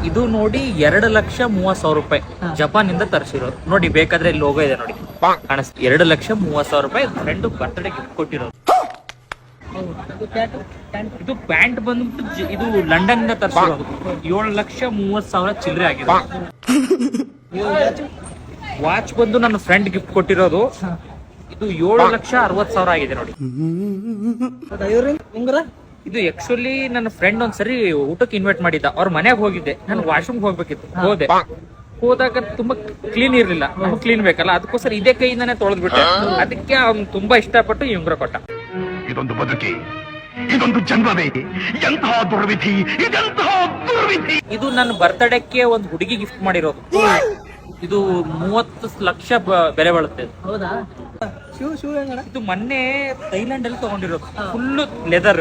ಇದು ನೋಡಿ 2,30,000 ರೂಪಾಯಿ ಜಪಾನ್ ಇಂದ ತರಿಸಿರೋದು. ನೋಡಿ ಬೇಕಾದ್ರೆ ಲೋಗೋ ಇದೆ ನೋಡಿ ಕಾಣಿಸ್ತು. 2,30,000 ರೂಪಾಯಿ ಫ್ರೆಂಡ್ ಬರ್ತ್ಡೇ ಗಿಫ್ಟ್ ಕೊಟ್ಟಿರೋದು. ಇದು ಪ್ಯಾಂಟ್ ಬಂದ್ಬಿಟ್ಟು ಇದು ಲಂಡನ್ ಇಂದ ತರಿಸಿರೋದು. 7,30,000 ಚಿಲ್ಲರೆ ಆಗಿದೆ. ವಾಚ್ ಬಂದು ನನ್ನ ಫ್ರೆಂಡ್ ಗಿಫ್ಟ್ ಕೊಟ್ಟಿರೋದು. ಇದು 7,60,000 ಆಗಿದೆ ನೋಡಿ. ಇದು ಆಕ್ಚುಲಿ ನನ್ನ ಫ್ರೆಂಡ್ ಒಂದ್ಸರಿ ಊಟಕ್ಕೆ ಇನ್ವೈಟ್ ಮಾಡಿದ್ದ. ಅವ್ರ ಮನೆಗೆ ಹೋಗಿದ್ದೆ, ನಾನು ವಾಶ್ರೂಮ್ ಹೋಗ್ಬೇಕಿತ್ತು. ಹೋದಾಗ ತುಂಬಾ ಕ್ಲೀನ್ ಇರ್ಲಿಲ್ಲ, ನಮ್ಗೆ ಕ್ಲೀನ್ ಬೇಕಲ್ಲ, ಅದಕ್ಕೋಸ್ಕರ ಇದೇ ಕೈಯಿಂದಾನೆ ತೊಳೆದ್ಬಿಟ್ಟೆ. ಅದಕ್ಕೆ ಅವ್ನು ತುಂಬಾ ಇಷ್ಟಪಟ್ಟು ಈ ಉಂಗುರ ಕೊಟ್ಟ. ಇದೊಂದು ಬದುಕಿ, ಇದೊಂದು ಜನ್ಮವೇ, ಎಂತಹ ದುರ್ವಿಧಿ, ಇದೆಂತಹ ದುರ್ವಿಧಿ. ಇದು ನನ್ನ ಬರ್ತ್ಡೇಕ್ಕೆ ಒಂದು ಹುಡುಗಿ ಗಿಫ್ಟ್ ಮಾಡಿರೋದು. ಇದು 30 ಲಕ್ಷ ಬೆಲೆ ಬಾಳುತ್ತೆ. ಇದು ಮೊನ್ನೆ ಥೈಲ್ಯಾಂಡ್ ಅಲ್ಲಿ ತಗೊಂಡಿರೋದು. Full leather.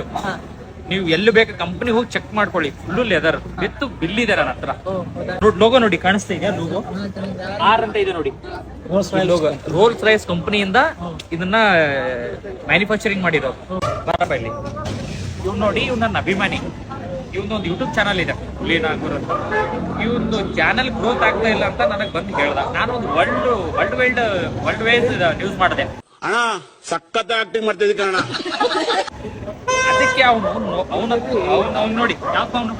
ನೀವು ಎಲ್ಲಿ ಬೇಕಾ ಕಂಪನಿ ಹೋಗಿ ಚೆಕ್ ಮಾಡ್ಕೊಳ್ಳಿ, ಫುಲ್ ಲೆದರ್ ವಿತ್ ಬಿಲ್ ಇದೆ ನನ್ನ ಹತ್ರ. ಲೋಗೋ ನೋಡಿ ಕಾಣಿಸ್ತಾ ಇದೆಯಾ? ಲೋಗೋ ಆರ್ ಅಂತ ಇದೆ ನೋಡಿ. ಲೋಗೋ ರೋಲ್ಸ್ ರೈಸ್ ಕಂಪನಿಯಿಂದ ಇದನ್ನ ಮ್ಯಾನುಫ್ಯಾಕ್ಚರಿಂಗ್ ಮಾಡಿರೋದು. ಬರಪ್ಪ ಇಲ್ಲಿ. ಇವ್ ನೋಡಿ, ಇವ್ ನನ್ನ ಅಭಿಮಾನಿ. ಇವನೊಂದು ಯೂಟ್ಯೂಬ್ ಚಾನಲ್ ಇದೆ, ಇವೊಂದು ಚಾನಲ್ ಗ್ರೋತ್ ಆಗ್ತಾ ಇಲ್ಲ ಅಂತ ನನಗೆ ಬಂದು ಹೇಳ್ದ. ನಾನು ಒಂದು ವರ್ಲ್ಡ್ ವೈಡ್ ನ್ಯೂಸ್ ಮಾಡಿದೆ. ಅಣ್ಣ ಸಖತ್ ಆಕ್ಟಿಂಗ್ ಮಾಡ್ತಿದ್ದೆ ಕಣ. ಅದಕ್ಕೆ ಅವನು ನೋಡಿ ಯಾವ